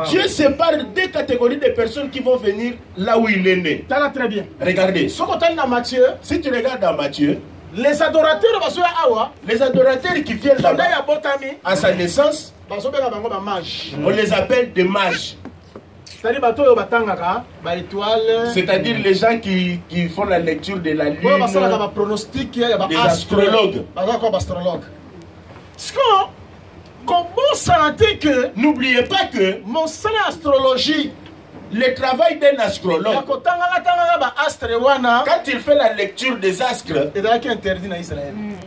Dieu sépare deux catégories de personnes qui vont venir là où il est né. Très bien. Regardez. Si tu regardes dans Matthieu, les adorateurs qui viennent là-bas à sa naissance, on les appelle des mages. C'est-à-dire les gens qui font la lecture de la lune, des astrologues. N'oubliez pas que mon salaire astrologie, le travail d'un astrologue, quand il fait la lecture des astres,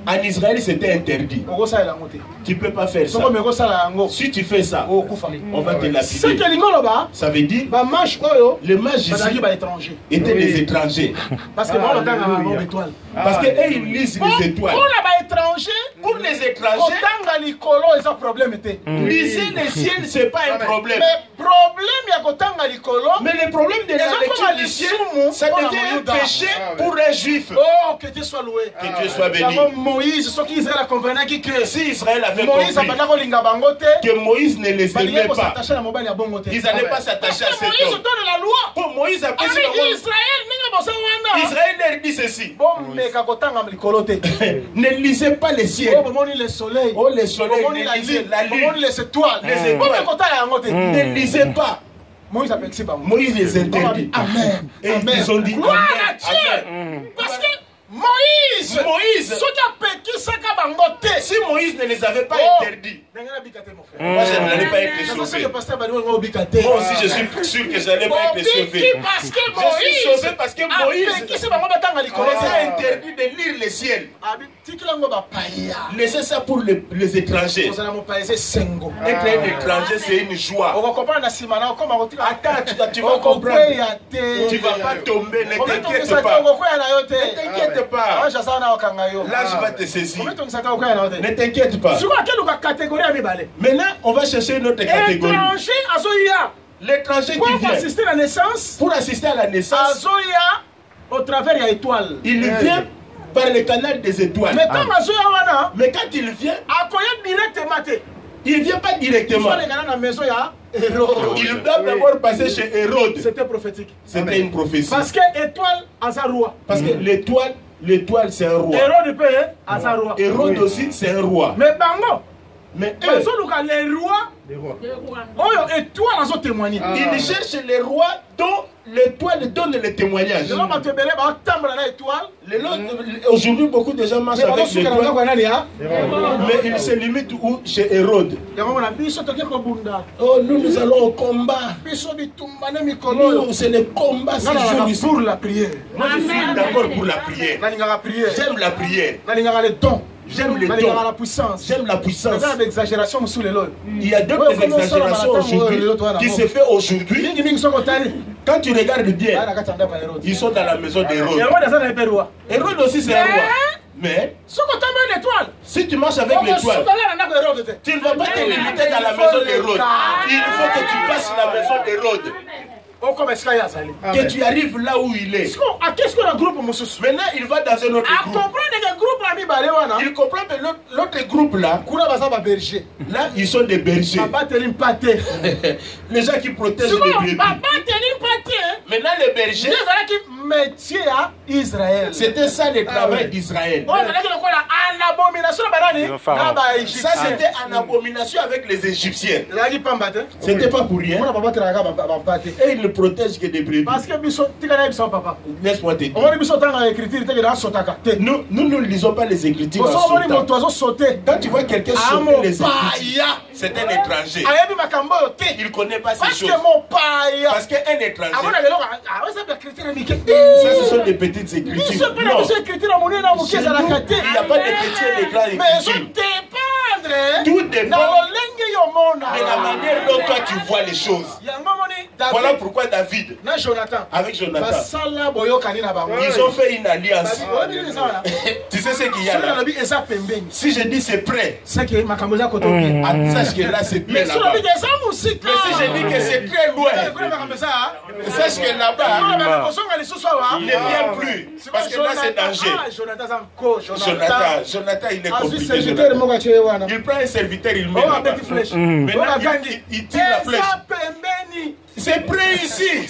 en Israël c'était interdit. Tu ne peux pas faire ça. Si tu fais ça, on va te lapider. Ça veut dire les mages ici étaient des étrangers. Parce que eux ils lisent les étoiles. Pour les étrangers, lisez les ciels, ce n'est pas un problème. Mais le problème de la lecture du ciel, ça devient un péché pour un juif. Oh, que Dieu soit loué. Que Dieu soit béni. Si Israël avait compris que Moïse ne les aimait pas, ils n'allaient pas s'attacher à cet homme. Pour Moïse a pris Israël leur dit ceci. Ne lisez pas les ciels. Oh, le soleil, ne lisez la lune, les étoiles. Ne lisez pas. Moïse les interdit. Amen. Et ils ont dit Amen. Parce que Moïse, si Moïse ne les avait pas interdits, moi je n'allais pas être sauvé. Moi aussi je suis sûr que je n'allais pas être sauvé. Je suis sauvé parce que Moïse les a interdit de lire le ciel. Laissez ça pour les étrangers. Être un étranger c'est une joie. Attends, tu vas comprendre. Tu ne vas pas tomber, ne t'inquiète pas. Ne t'inquiète pas. Là je vais te saisir. Ne t'inquiète pas. Maintenant on va chercher une autre catégorie. L'étranger qui vient pour assister à la naissance, au travers de l'étoile. Il vient par le canal des étoiles. Mais quand il vient, il ne vient pas directement. Il doit d'abord passer chez Hérode. C'était prophétique. C'était une prophétie. Parce que l'étoile a un roi. Parce que l'étoile c'est un roi. Hérode peut a un roi. Hérode aussi c'est un roi. Mais bango. Mais les rois, ils cherchent les rois dont l'étoile donne le témoignage. Aujourd'hui, beaucoup de gens marchent avec l'étoile. Mais ils se limitent où? Chez Hérode. Oh, nous allons au combat. Nous, c'est le combat. Pour la prière. Moi, je suis d'accord pour la prière. J'aime la prière. J'aime les dons. La puissance. J'aime la puissance. Il y a d'autres exagérations aujourd'hui qui se fait aujourd'hui. Quand tu regardes bien, ils sont dans la maison d'Hérode. Hérode aussi c'est un roi. Mais si tu marches avec l'étoile, tu ne vas pas te limiter dans la maison d'Hérode. Il faut que tu passes la maison d'Hérode. Que tu arrives là où il est. Maintenant, il va dans un autre groupe. Il comprend que l'autre groupe là, là, ils sont des bergers. Les gens qui protègent les brebis. Maintenant, les bergers, c'était ça le travail d'Israël. Ça, c'était en abomination avec les Égyptiens. C'était pas pour rien. Et ils ne protègent que des brebis. Laisse-moi te dire. Nous ne lisons pas les Écritures en sautant. Quand tu vois quelqu'un sauter les Écritures, c'est un étranger. Il ne connaît pas ces choses. Parce qu'un étranger, ça ce sont des petites écritures. Non. Il n'y a pas de petites et de grandes écritures. Tout dépend de la manière dont toi tu vois les choses. Voilà pourquoi David, avec Jonathan, ils ont fait une alliance. Tu sais ce qu'il y a là? Si je dis c'est prêt, sache que là c'est prêt là-bas. Mais si je dis que c'est très loin, sache que là-bas, il ne vient plus. Parce que là c'est danger. Jonathan, il est compliqué. Il prend un serviteur, il met là-bas. Maintenant, il tire la flèche. C'est prêt ici.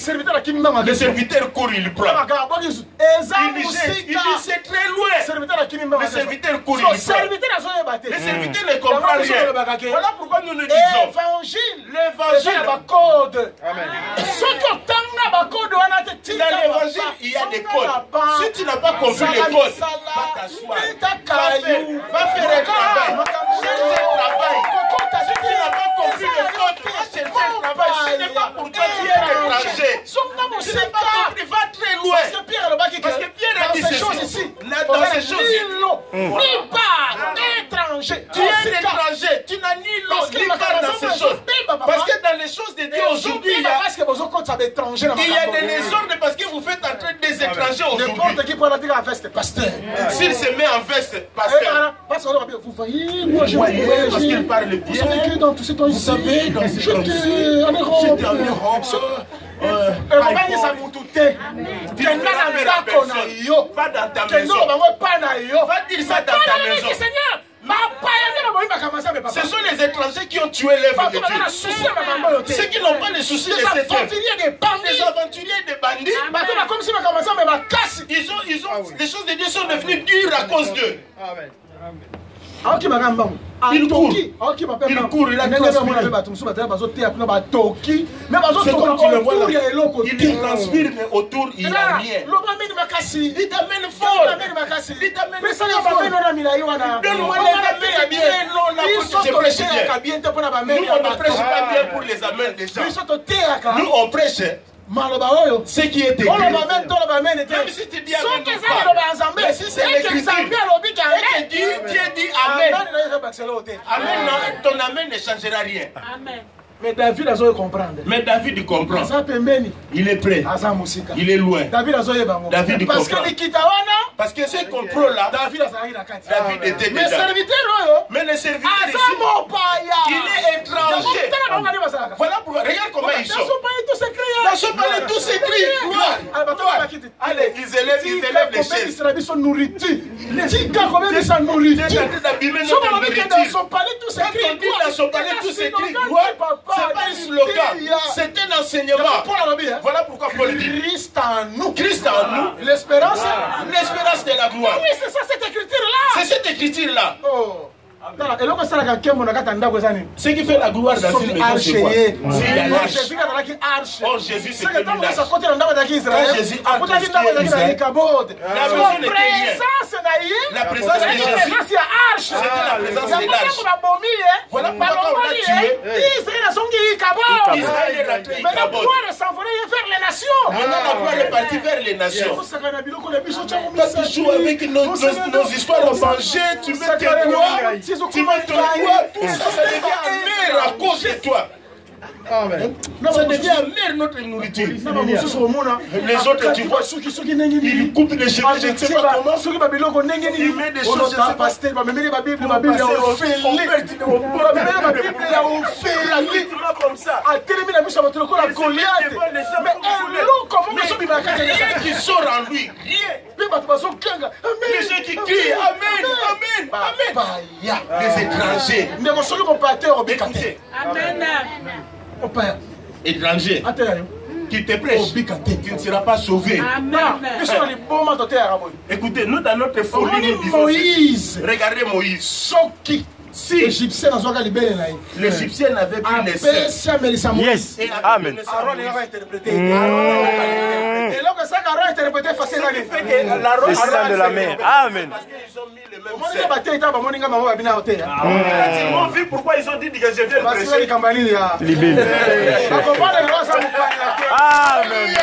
Le serviteur court, il prend. Il dit c'est très loin. Le serviteur court, il prend. Le serviteur ne comprend rien. Voilà pourquoi nous nous disons l'évangile. Dans l'évangile, il y a des codes. Si tu n'as pas compris les codes, va t'asseoir. Va faire un travail. Cherche un travail. Si tu n'as pas compris les codes, va chercher un travail. Ce n'est pas pour toi, tu es étranger. Tu n'as pas compris, va très loin. Parce que Pierre a dit ceci. Dans ces choses, tu es étranger. Tu n'as ni l'eau ni part dans ces choses. Parce que dans les choses de Dieu aujourd'hui, il y a des désordres parce que vous faites entrer des étrangers aujourd'hui. S'il se met en veste, pasteur. Vous voyez, parce qu'il parle bien. Vous savez, dans ces choses, j'étais en Europe. Va dans ta maison. Va dire ça dans ta maison. Ce sont les étrangers qui ont tué l'œuvre de Dieu. Ceux qui n'ont pas les soucis de cette œuvre. Les aventuriers, des bandits. Les choses de Dieu sont devenues dures à cause d'eux. Il court, il a transpiré. C'est comme tu le vois là. Il transpire, mais autour, il n'y a rien. Il t'amène fort. Il t'amène fort. Donne-moi les amènes bien. Non, là, je prêche bien. Nous, on ne prêche pas bien pour les amènes des gens. Nous, on prêche ce qui est écrit. Même si tu dis amen, mais si c'est l'écriture, et que Dieu dit amen, amen, ton amen ne changera rien. Amen. Mais David comprend. Il est prêt. Il est loin. David comprend. Parce que ce complot-là, David était dedans. Mais le serviteur ici, il est étranger. Voilà pourquoi. Regarde comment ils sont. Dans son palais, tout s'écrit. Allez, ils élèvent les chaises. Dans son palais, tout s'écrit. C'est pas un slogan, c'est un enseignement. Voilà pourquoi Paul dit Christ en nous, l'espérance de la gloire. Oui, c'est ça, cette écriture-là. C'est cette écriture-là. Ce qui fait la gloire dans une maison, c'est quoi? C'est la l'arche. Oh, Jésus, c'est que quand Jésus a construit Israël, la maison n'était rien. La présence de Jésus, c'était la présence de l'arche. Voilà pourquoi on l'a tué. Israël est rentré Ikabod. Maintenant, la gloire est partie vers les nations. Quand tu joues avec nos histoires enfangées, tu mets tes doigts. Tu mets ton doigt, tout ça devient amer à cause de toi. Amen. Ça devient amer notre nourriture. Les autres, tu vois, ils coupent les cheveux, je ne sais pas comment. Ils mettent des choses, je ne sais pas. Comme ça. Rien qui sort en lui. Rien. Les gens qui crient Amen, Amen, Amen. Les étrangers. Écoutez. Amen. Mon père, étranger, qui te prêche, tu ne seras pas sauvé. Amen. Écoutez, nous dans notre folie, nous disons Moïse. Regardez Moïse. Si l'Égyptien n'avait plus les seins. Yes. Amen. Le sang de la mer. Amen. Parce qu'ils ont mis le même sein. Ils m'ont vu pourquoi ils ont dit que je viens de prêcher. Libé. Amen.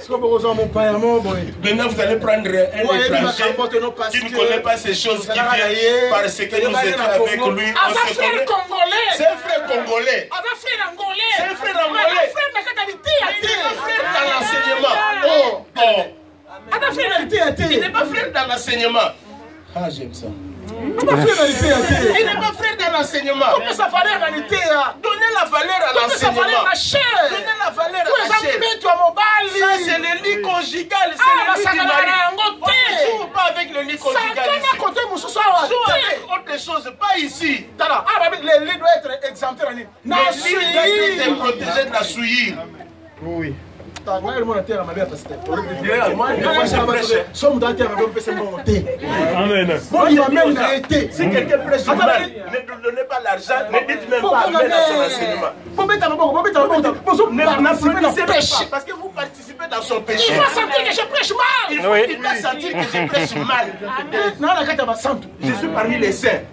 Maintenant, vous allez prendre un étranger qui ne connaît pas ces choses, qui vient parce que nous étions avec lui. On se connaît. C'est un frère congolais. C'est un frère angolais. Il n'est pas frère dans l'enseignement. Il n'est pas frère dans l'enseignement. Ah, j'aime ça. Il n'est pas frère dans l'enseignement. Donnez la valeur à l'enseignement. Donnez la valeur à la chair. Ça, c'est le lit conjugal. C'est le lit du mari. On ne joue pas avec le lit conjugal ici. Joue avec autre chose, pas ici. Le lit doit être exempté. Le lit doit être protégé de la souillure. Oui. Amen. Si quelqu'un prêche mal, ne donnez pas l'argent, ne dites même pas amen à son enseignement. N'applaudissez pas parce que vous participez dans son péché. Il faut sentir que je prêche mal. Il faut qu'il doit sentir que je prêche mal. Je suis parmi les saints.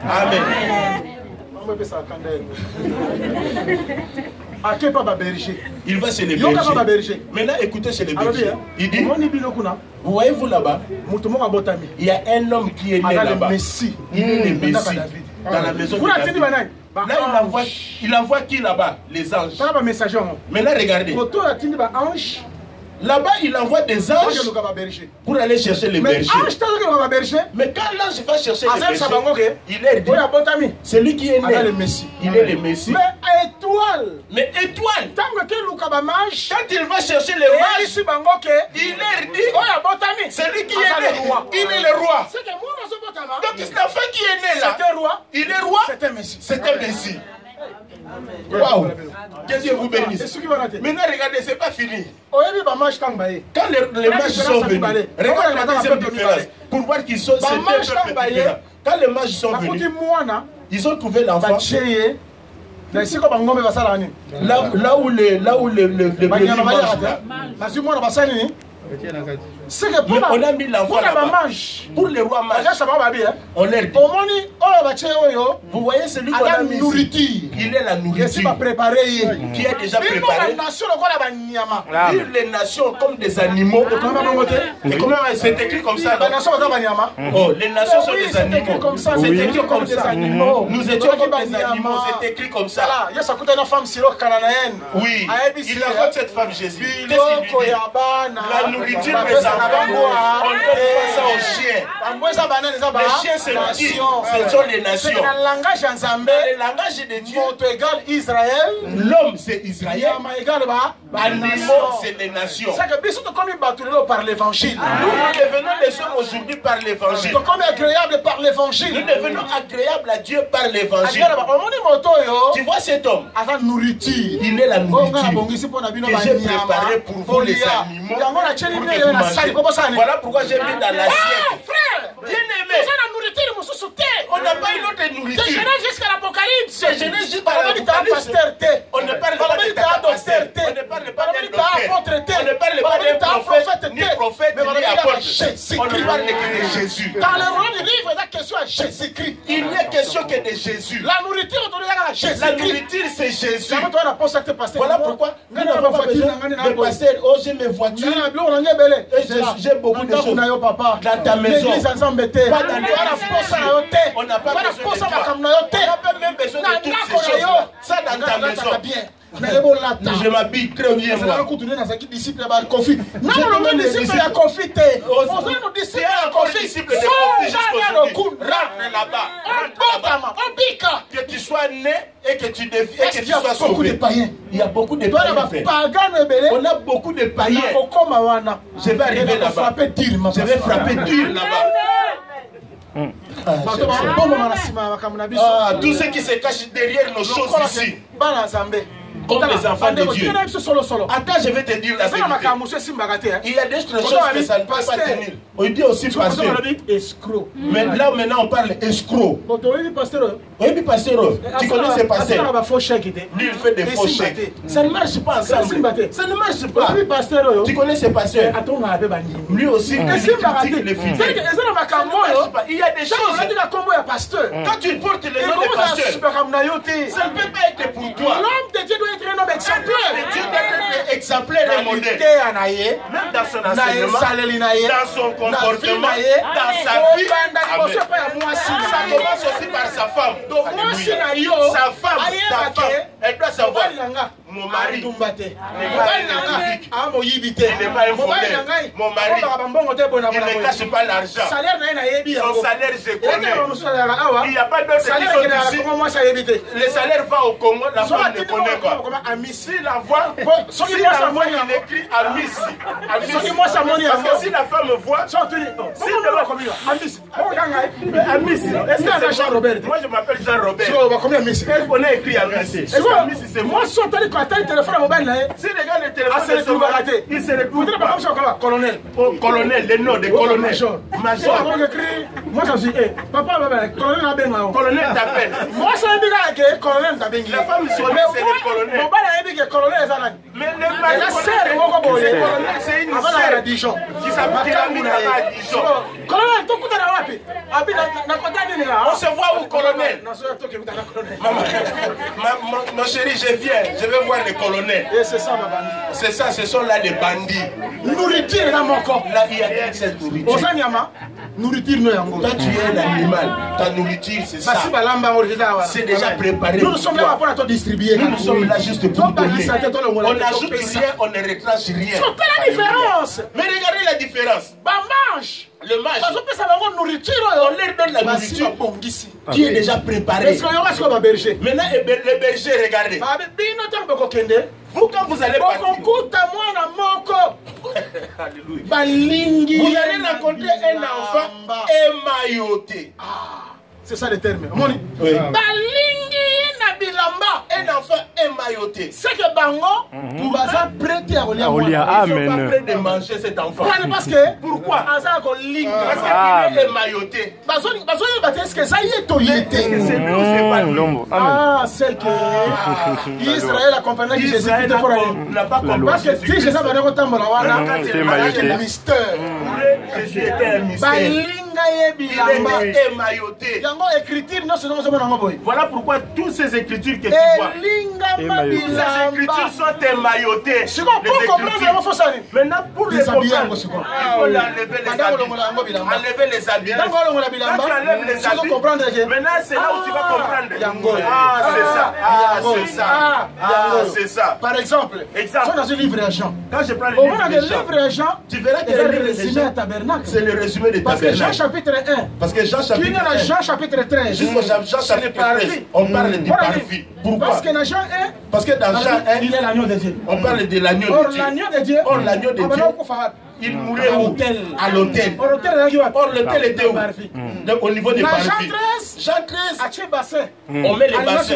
Amen. Il va chez les bergers. Maintenant, écoutez chez les bergers. Il dit, voyez-vous là-bas, il y a un homme qui est né là-bas. Il est le Messie dans la maison de David. Là, il envoie qui là-bas? Les anges. Maintenant, regardez. Là-bas, il envoie des anges pour aller chercher les bergers. Mais quand l'ange va chercher les bergers, il est dit, c'est lui qui est né. Il est le Messie. Mais étoile, quand il va chercher les mages, il est dit, c'est lui qui est né. Il est le roi. Donc l'enfant qui est né là, il est roi, c'est un Messie. Waouh! Que Dieu vous bénisse. Maintenant, regardez, c'est pas fini. Quand les mages sont venus, regardez la deuxième différence. Pour voir qu'ils sont différents. Quand les mages sont venus, ils ont trouvé l'enfant. Là où les on a mis l'enfant là-bas. Pour les rois mages, on leur dit, vous voyez celui qu'on a mis ici, il est la nourriture qui est déjà préparée. Dire les nations comme des animaux. Et comment c'est écrit comme ça? Oh, les nations sont des animaux. C'est écrit comme ça. Nous étions comme des animaux. C'est écrit comme ça. Oui, il rencontre cette femme Jésus. Qu'est-ce qu'il lui dit? La nourriture des enfants, on ne donne pas ça aux chiens. Les chiens, c'est qui? Ce sont les nations. Le langage de Dieu, l'homme, c'est Israël. Animaux, c'est les nations. Nous devenons les hommes aujourd'hui par l'évangile. Nous devenons agréables à Dieu par l'évangile. Tu vois cet homme, il est la nourriture que j'ai préparée pour vous les animaux. Voilà pourquoi j'ai mis dans l'assiette. Bien aimé, on n'a pas une autre nourriture. C'est Genèse jusqu'à l'Apocalypse. On ne parle pas de pasteur, on ne parle pas de docteur, on ne parle pas de prophète, ni prophète, ni apôtre. On ne parle que de Jésus. Dans le rôle du livre, il y a question à Jésus-Christ. Il n'y a question que de Jésus. La nourriture, la nourriture, c'est Jésus. Voilà pourquoi nous n'avons pas besoin de pasteur. Oh, j'ai mes voitures. J'ai beaucoup de choses dans ta maison. Pas dans l'église. On n'a pas besoin de toi. On n'a pas même besoin de toutes ces choses. Ça dans ta maison. Je m'habille très bien, moi. Que tu sois né et que tu sois sauvé. Il y a beaucoup de païens. On a beaucoup de païens. Je vais arriver là-bas. Je vais frapper dur là-bas. Tous ceux qui se cachent derrière nos choses ici, comme les enfants de Dieu. Attends, je vais te dire la vérité. Il y a des choses que ça ne peut pas tenir. On dit aussi pasteur. Mais là maintenant on parle escroc. Oui, pasteur. Tu connais ces pasteurs? Lui il fait des faux chèques. Ça ne marche pas ensemble. Ça ne marche pas. Tu connais ces pasteurs? Lui aussi il critique les filles. Il y a des choses. Quand tu portes le nom de pasteur, ça ne peut pas être pour toi. L'homme de Dieu doit être un homme exemplaire. Dieu doit être exemplaire et modèle. Même dans son enseignement, dans son comportement, dans sa vie. Ça commence aussi par sa femme. Donc, sa femme, elle doit savoir. Mon mari n'est pas informé. Mon mari, il ne cache pas l'argent. Son salaire, je connais. Il n'y a pas d'autre qui sont ici. Le salaire va au Congo, la femme ne connaît pas. Si la voix, il écrit à Miss. Parce que si la femme voit, si est-ce que c'est Jean-Robert? Moi je m'appelle Jean-Robert. Est-ce qu'on a écrit à Miss? Est-ce que Miss c'est moi? Si les gars le téléphone sont ratés, il se retrouve pas. Colonel. Colonel, le nom de colonel. Major. Moi je suis papa, colonel t'appelle. Moi je suis colonel t'appelle. La femme c'est le colonel. Mais le mari c'est une sœur Dijon qui s'appelle Amina Dijon. Colonel, on se voit où, colonel? Ma chérie, je viens, je vais voir les colonels. C'est ça, ma bandit. C'est ça, ce sont là des bandits. Nourriture dans mon corps. Là, il y a cette nourriture. Nourriture, toi, tu es un animal. Ta nourriture, c'est ça. C'est déjà préparé. Nous sommes là pour te distribuer. Nous sommes là juste pour donner. On n'ajoute rien, on ne retranche rien. C'est la différence. Mais regardez la différence. Mange. Le mage, on leur donne la nourriture qui est déjà préparée. Maintenant, les bergers, regardez. Vous, quand vous allez partir, vous allez rencontrer un enfant émailloté. C'est ça le terme. Oui. Un enfant émailloté. C'est que Bango, vous êtes prêté à relire. Ils ne sont pas prêts de manger cet enfant. Parce que, pourquoi? Parce qu'il est émailloté. Est-ce que ça y est toilletté? C'est lui ou c'est pas lui? Ah, c'est que Israël a compris que Jésus était pour aller. Parce que si Jésus avait un mystère. Jésus était un mystère. Il était émailloté. Voilà pourquoi toutes ces écritures que tu vois, ces écritures sont émaillotées. Maintenant, pour les comprendre, il faut enlever les habits. Quand tu enlèves les habits, maintenant c'est là où tu vas comprendre. Ah, c'est ça. Ah, c'est ça. Ah, c'est ça. Par exemple, dans un livre à Jean, quand je prends le livre à Jean, tu verras que c'est le résumé à Tabernacle. C'est le résumé de Tabernacle. Parce que Jean chapitre 1, parce que Jean chapitre 13, jusqu'au Jean chapitre 13, on parle du parvis. Pourquoi? Parce que dans Jean 1, il est l'agneau de Dieu. On parle de l'agneau de Dieu. Or l'agneau de Dieu, il mourait où? À l'autel. Or l'autel était où? Donc au niveau des parvis. Jean 13, on met les bassins.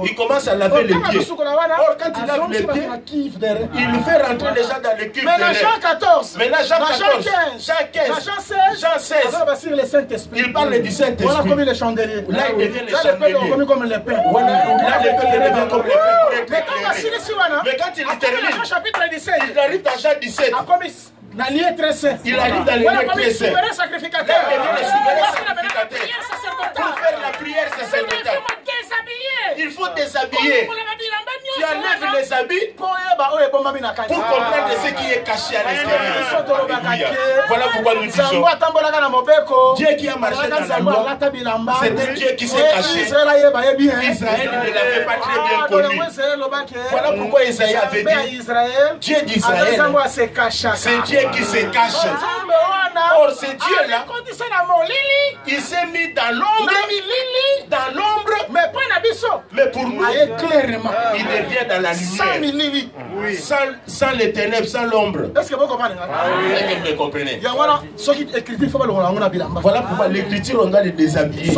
Il commence à laver les pieds. Or quand il lave les pieds, il nous fait rentrer les gens dans le cuve. Mais Jean 14, Jean 15, Jean 16, il parle du Saint-Esprit. Voilà comme les chandeliers. Là il devient les chandeliers. Là le peuple devient comme les pains. Mais quand il termine, il arrive dans Jean 17. Il arrive dans le lieu très saint. Là, il devient le souverain sacrificateur. Pour faire la prière sacerdotale, il faut déshabiller. Tu enlèves les habits pour comprendre ce qui est caché à l'extérieur. Voilà pourquoi nous disons Dieu qui a marché dans la loi, c'est un Dieu qui s'est caché. Israël ne l'avait pas très bien connu. Voilà pourquoi Isaïe avait dit Dieu d'Israël, c'est Dieu qui se cache. Or, ce Dieu-là, il s'est mis dans l'ombre, mais pour nous, clairement, il devient dans la lumière. Sans les ténèbres, sans l'ombre. Est-ce que vous comprenez? Est-ce que vous comprenez? Voilà pourquoi l'écriture, on doit les déshabiller.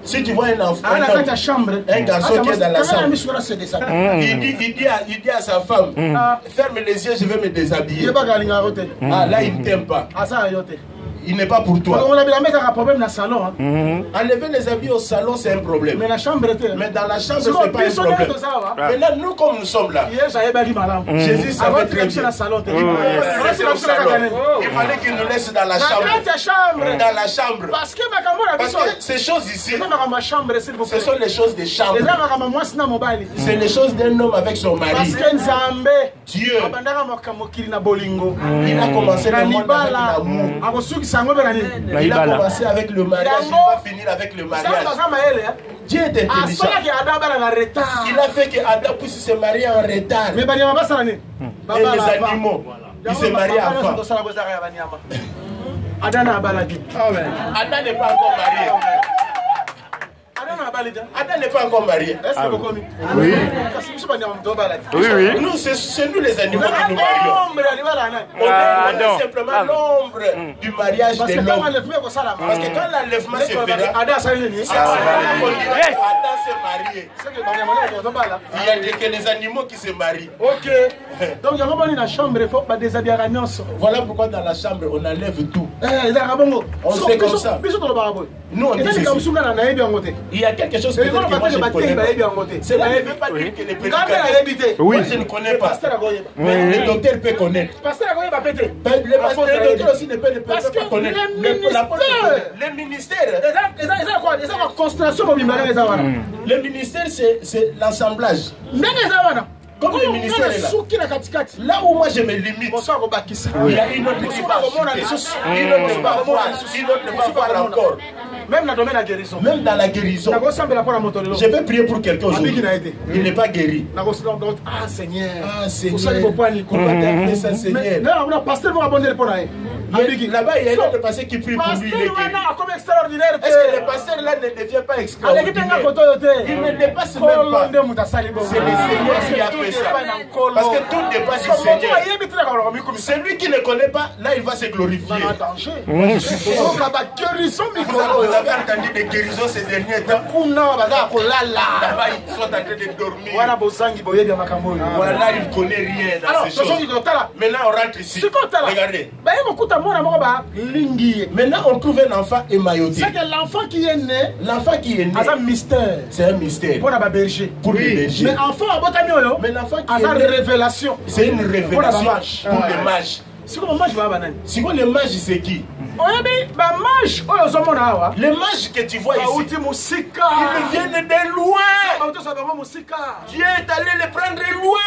Si tu vois un enfant, un garçon qui est dans la salle, il dit à sa femme, ferme les yeux, je vais me déshabiller. Ah, là, il ne t'aime pas. il n'est pas pour toi. On a un problème dans le salon. Enlever les habits au salon, c'est un problème. Mais la chambre était. Mais dans la chambre, c'est pas un problème. Maintenant, nous, comme nous sommes là, Jésus savait très bien. Il fallait qu'il nous laisse dans la chambre. Dans la chambre. Parce que ces choses ici, ce sont les choses des chambres. C'est les choses d'un homme avec son mari. Dieu, il a commencé le monde avec l'amour. Il a commencé avec le mariage, il va finir avec le mariage. Dieu est intelligent. Il a fait que Adam puisse se marier en retard. Et les animaux, ils se marient avant. Adam n'est pas encore marié. Adam n'est pas encore marié. Oui. Oui. Nous, c'est nous les animaux qui nous marions. On est simplement l'ombre du mariage de l'homme. Parce que quand l'enlèvement se fera, Adam s'est marié. Il y a que les animaux qui se marient. Ok. Donc, il y a une chambre, il faut pas déshabiller. Voilà pourquoi dans la chambre, on enlève tout. On sait comme ça. Nous, on dit ceci. Il y a quelque chose que moi je ne connais pas. Cela ne veut pas dire que les prédicateurs. Oui. Moi je ne connais pas. Mais le docteur peut connaître. Le docteur aussi ne peut pas connaître. Le ministère. Le ministère, c'est l'assemblage. Comme le ministère est là. Là où moi je me limite, il y a une autre qui va voir encore. Même dans la guérison. Même dans la guérison. Je vais prier pour quelqu'un aujourd'hui. Il n'est pas guéri. Ah Seigneur. Ah Seigneur. Pourquoi tu as fait ça, Seigneur? Là-bas, il y a un autre pasteur qui prie pour lui. Est-ce que le pasteur là ne devient pas extraordinaire? Il ne dépasse même pas. C'est le Seigneur qui a fait ça. Parce que tout dépasse du Seigneur. Celui qui ne connaît pas, là il va se glorifier. Vous avez entendu des guérisons ces derniers temps. Là-bas, ils sont en train de dormir. Voilà, il ne connaît rien dans ces choses. Maintenant, on rentre ici. Regardez. Maintenant, on trouve un enfant émailloté. C'est que l'enfant qui est né, c'est un mystère. C'est un mystère. Pour les bergers. Mais l'enfant qui est né, révélation. C'est une révélation pour les mages. Si quoi les mages, c'est qui? Les mages que tu vois ici, ils viennent de loin. Dieu est allé les prendre loin.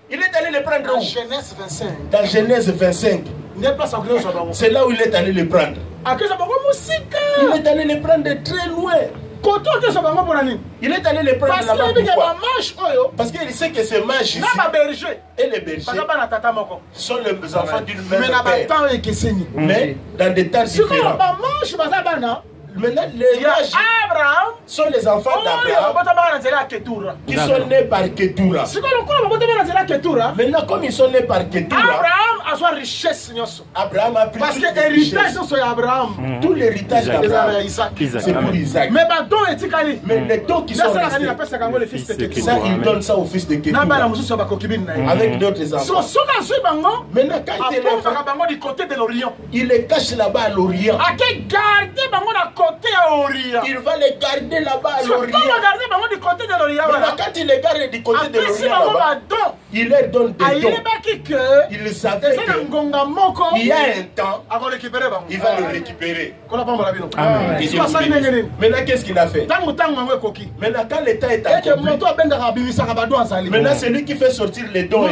Il est allé les prendre où? Dans Genèse 25. C'est là où il est allé les prendre. Il est allé les prendre de très loin. Il est allé les prendre là-bas. Parce qu'il sait que ces mages ici et les bergers sont les enfants d'une même père. Mais dans des temps différents. Maintenant, les mages sont les enfants d'Abraham qui sont nés par Ketura. Maintenant, comme ils sont nés par Ketura, Abraham a pris parce que l'héritage c'est Abraham. Tout l'héritage d'Abraham, c'est pour Isaac. Mais les dons qui sont restés, ça, il donne ça au fils de Ketura. Avec d'autres enfants. Maintenant, quand il les cache là-bas à l'Orient. Il va les garder là-bas à l'Orient. Maintenant, quand il les garde du côté de l'Orient là-bas, il leur donne des dons. Il savait qu'il y a un temps, il va le récupérer. Maintenant, qu'est-ce qu'il a fait? Maintenant, quand l'État est accompli, maintenant, c'est lui qui fait sortir les dons.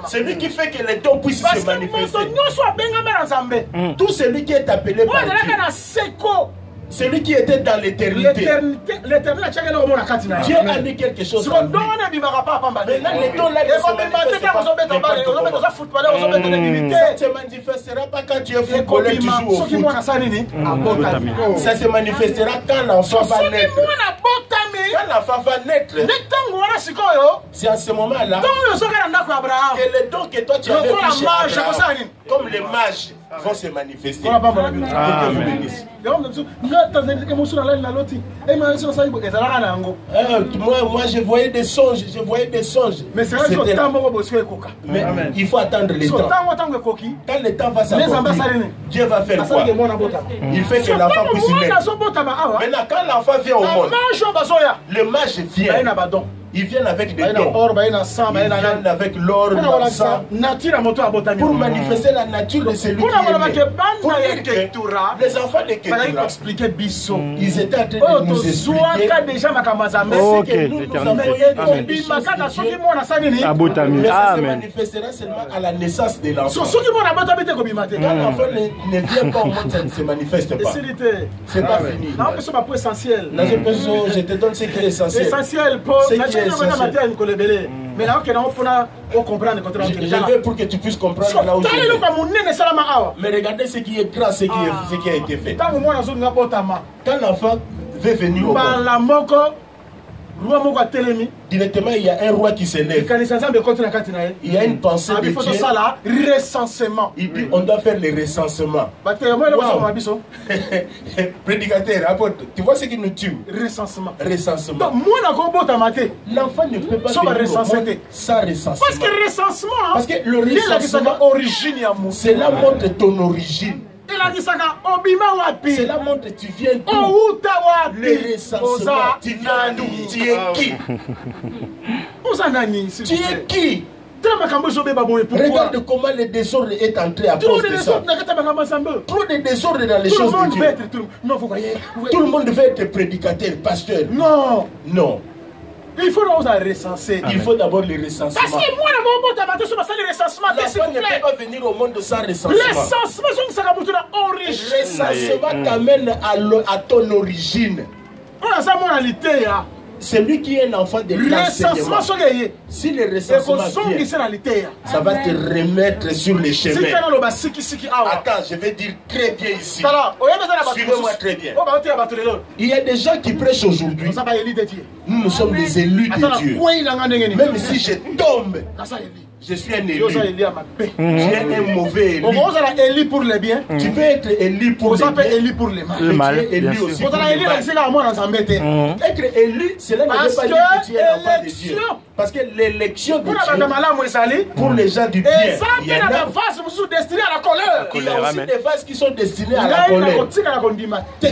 C'est lui qui fait que les dons puissent se manifester. Tout celui qui est appelé par Dieu, celui qui était dans l'éternité, Dieu a mis quelque chose en lui. Maintenant, les dons là ça ne se manifestera pas quand tu es footballeur, tu joues au foot. Ça se manifestera quand l'enfant va naître. Quand l'enfant va naître, c'est à ce moment-là que les dons que toi tu avais touchés, comme les mages, vont se manifester. Moi, je voyais des songes, Mais il faut attendre le temps. Quand le temps va s'accomplir, Dieu va faire quoi? Il fait que l'enfant puisse naître. Maintenant, quand l'enfant vient au monde, le mage vient. Ils viennent avec des dons. Ils viennent avec l'or, l'encens. Pour manifester la nature de celui qui est né. Pour dire que les enfants de Ketura, ils étaient en train de nous expliquer ce que nous avons mais ça se manifestera seulement à la naissance de l'enfant. Quand l'enfant ne vient pas au monde, ça ne se manifeste pas. C'est pas fini. Je te donne ce qui est essentiel. Mais là, je veux pour que tu puisses comprendre là où mais regardez ce qui est grand, ce qui a été fait. Quand l'enfant veut venir au monde, directement il y a un roi qui s'élève. Il y a une pensée de Dieu. Il dit on doit faire le recensement. Wow. Prédicateur, apôtre, tu vois ce qui nous tue? Recensement. L'enfant ne peut pas venir au monde sans recensement. Parce que le recensement, c'est là montre ton origine. C'est là montre tu viens d'où. Le recensement, tu viens d'où? Tu es qui? Tu es qui? Regarde comment le désordre est entré à cause de ça. Trop de désordre dans les choses de Dieu. Tout le monde veut être prédicateur, pasteur. Non. Non. Il faut recenser. Il faut d'abord le recensement. Parce que moi, le recensement, l'enfant ne peut pas venir au monde sans recensement. Le recensement t'amène à ton origine. C'est lui qui est un enfant de l'enseignement. Si le recensement vient, ça va te remettre sur les chemins. Attends, je vais dire très bien ici. Suivez-moi très bien. Il y a des gens qui prêchent aujourd'hui. Nous sommes des élus de Dieu. Même si je tombe, je suis un élu. Tu es un mauvais élu. Pour les biens. Tu peux être élu pour les biens. Élu pour les mal. Tu es élu aussi pour les mal. Être élu, cela ne veut pas dire que tu es l'enfant de Dieu. Parce que l'élection de Dieu, pour les gens du bien, il y a aussi des vases qui sont destinés à la colère.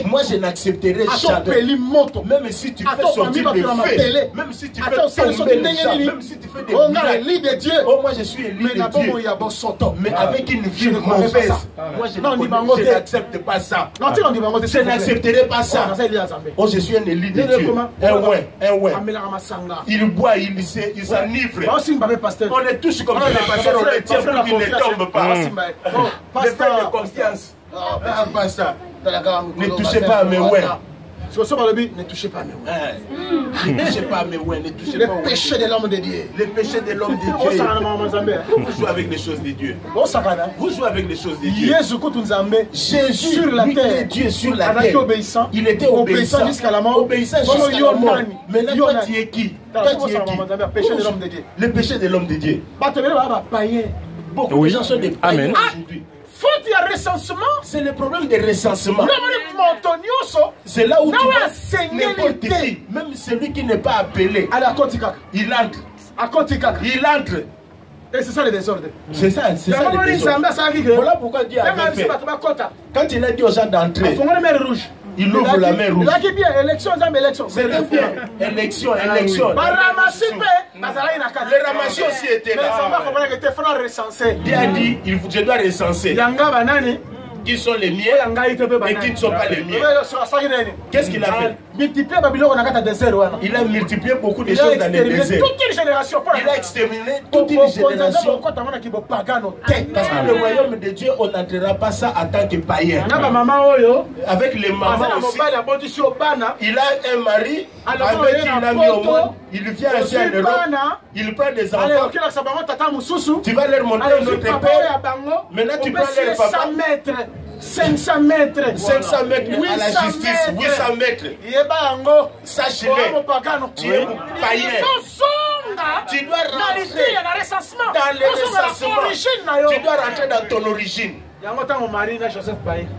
Moi, je n'accepterai jamais. Même si tu fais sortir le feu, même si tu fais tomber les gens, même si tu fais des Dieu. Moi, je suis élu de Dieu. Mais avec une vie mauvaise. Moi, je n'accepte pas ça. Je n'accepterai pas ça. Oh, je suis un élu de Dieu. Un ouais. Il boit, il s'enivre. On est tous comme ça, les pasteurs, on les tient pour qu'ils ne tombent pas. Les frères de confiance. Pas ça. Ne touchez pas à mes ouais. Ne touchez pas à mes ouais. Ne touchez pas à mes ouais. Ne touchez pas au péché de l'homme de Dieu. Le péché de l'homme de Dieu. Vous jouez avec les choses de Dieu. Vous jouez avec les choses de Dieu. Jésus sur la terre. Dieu sur la terre. Il était obéissant jusqu'à la mort. Obéissant jusqu'à la mort. Maintenant, toi, tu es qui? Toi, tu es qui? Le péché de l'homme de Dieu. Beaucoup de gens sont des païens aujourd'hui. Faut-il un recensement? C'est le problème des recensements. C'est là où tu vas n'importe qui, même celui qui n'est pas appelé, il entre. Il entre. Et c'est ça le désordre. C'est ça le désordre. Voilà pourquoi Dieu avait fait. Quand il a dit aux gens d'entrer, il ouvre la main rouge. C'est bien. Élection. Les ramassions aussi étaient là. Dieu a dit, je dois recenser. Qui sont les miens et qui ne sont pas les miens. Qu'est-ce qu'il a fait? Il a multiplié beaucoup de choses dans les déserts. Il a exterminé toute une génération. Parce que le royaume de Dieu, on n'entrera pas ça en tant que païen. Avec les mamans aussi. Il a un mari avec qui il a mis au monde. Il vient ici en Europe. Il prend des enfants. Tu vas leur montrer notre père. Maintenant tu prends leur papa. 500 mètres. 500 mètres à la justice. 800 mètres. Sache-le. Tu es païen. Tu dois rentrer dans le recensement. Tu dois rentrer dans ton origine.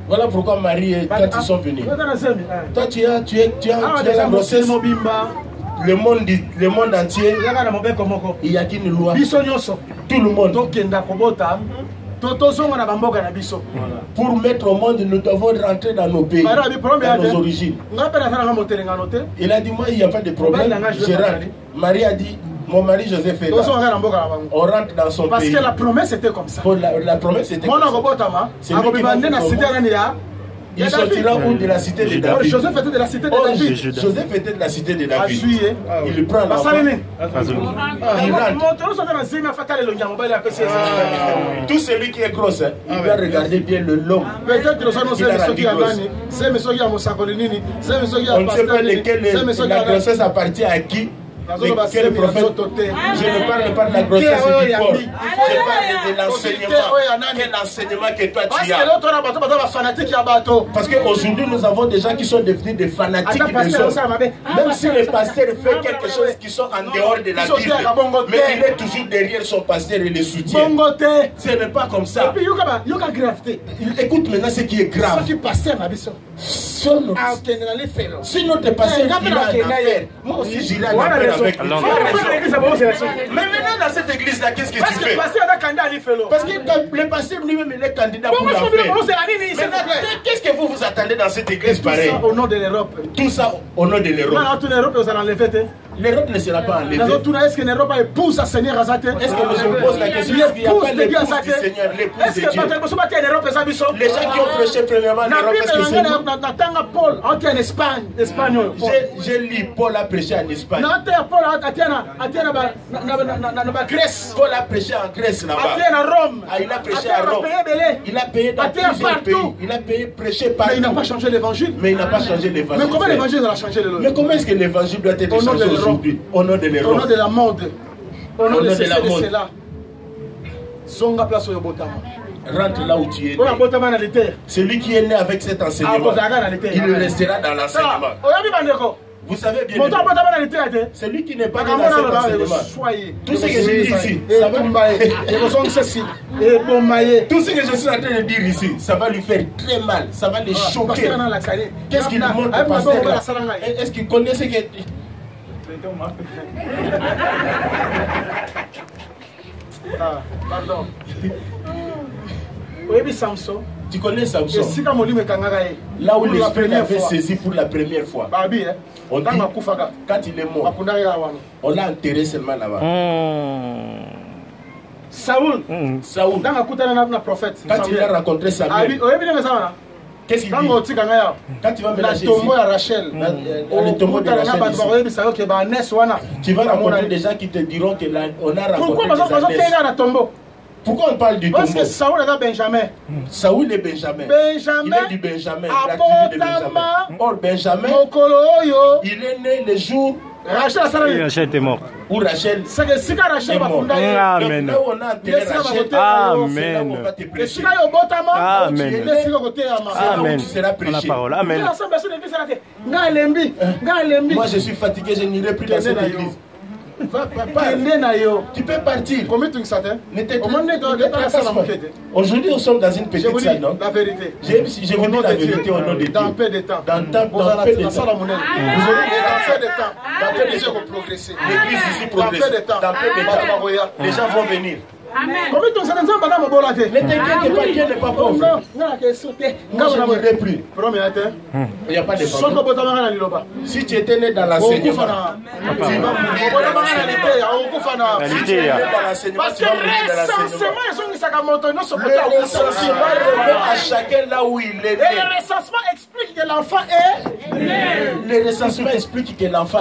Voilà pourquoi Marie et quand ils sont venus. Toi, tu as la grossesse. Le monde entier, il n'y a qu'une loi. Tout le monde. Pour mettre au monde, nous devons rentrer dans nos pays, dans nos origines. Il a dit, moi, il n'y a pas de problème. Je rentre. Marie a dit, mon mari Joseph est là. On rentre dans son pays. Parce que la promesse était comme ça. La promesse était comme ça. C'est lui qui va il sortira de la cité de David. Joseph était de la cité de David. Joseph était de la cité de David. Il prend l'enfant. Tout celui qui est gros, il doit regarder bien le long. Peut-être que on ne sait pas lequel la grossesse appartient à qui. Quel prophète? Je ne parle pas de la grossesse du corps. Je parle de l'enseignement. Quel enseignement que toi tu as? Parce qu'aujourd'hui nous avons des gens qui sont devenus des fanatiques des hommes. Même si le pasteur fait quelque chose qui sont en dehors de la Bible, mais il est toujours derrière son pasteur et le soutient. Ce n'est pas comme ça. Écoute maintenant ce qui est grave. Si notre pasteur ira en affaire, moi aussi j'irai en affaire avec lui. Mais maintenant dans cette église-là, qu'est-ce que tu fais? Parce que le pasteur lui-même il est candidat pour l'affaire. Qu'est-ce que vous attendez dans cette église pareille? Tout ça au nom de l'Europe. Tout ça au nom de l'Europe. L'Europe ne sera pas enlevée. Est-ce que l'Europe épouse sa Seigneur Azate? Est-ce que je me pose la question? Est-ce qu'il n'y a pas l'épouse du Seigneur, l'épouse de Dieu? Les gens qui ont prêché premièrement l'Europe, est-ce que c'est nous? Paul, en Espagne, j'ai lu Paul a prêché en Espagne. Paul a prêché en Grèce là-bas. Il a prêché à Rome. Il a payé dans plusieurs pays. Il a payé prêcher partout. Mais il n'a pas changé l'évangile. Mais comment l'évangile a changé l'évangile? Mais comment est-ce que l'évangile doit être changé aujourd'hui? Au nom de l'Europe. Au nom de la mode. Au nom de cela. Zonga place au Botama. Rentre là où tu es né. Celui qui est né avec cet enseignement, il restera dans l'enseignement. Vous savez bien, celui qui n'est pas né dans cet enseignement, tout ce que je dis ici, ça va tout ce que je suis en train de dire ici, ça va lui faire très mal, ça va le choquer. Qu'est-ce qu'il montre au pasteur là? Est-ce qu'il connaît ce que... Pardon. Tu connais Samson? Là où l'esprit l'avait saisi pour la première fois. On dit, quand il est mort, on l'a enterré seulement là-bas. Saoul, quand il a rencontré Samuel, qu'est-ce qu'il dit? Quand tu vas mélanger ici, le tombeau de Rachel ici, tu vas rencontrer des gens qui te diront qu'on a rencontré des tombeaux. Pourquoi on parle du tombeau? Parce que Saoul est Benjamin. Saoul est Benjamin. Il est du Benjamin, la tribu de Benjamin. Or Benjamin, il est né le jour Rachel était mort. Où Rachel est mort. Amen. Là où on a enterré Rachel, c'est là où on va te prêcher. Amen. Amen. Tu seras prêché. Amen. Moi je suis fatigué, je n'irai plus dans cette église. Tu peux partir. Aujourd'hui, nous sommes dans une petite salle, non? La vérité. Je vous dis la vérité au nom de Dieu. Dans peu de temps. Dans peu de temps. Vous aurez peu de temps. Dans peu de temps. Progresser. L'église ici progresse. Dans peu de temps. Les gens vont venir. Amen. Ne t'inquiète pas, Dieu n'est pas pauvre. Moi, je n'irai plus. Il n'y a pas de problème. Si tu étais né dans l'enseignement, tu vas mourir dans l'enseignement. Si tu es né dans l'enseignement, tu vas mourir dans l'enseignement. Le recensement revient à chacun là où il est né. Le recensement explique que l'enfant est. Le recensement explique que l'enfant est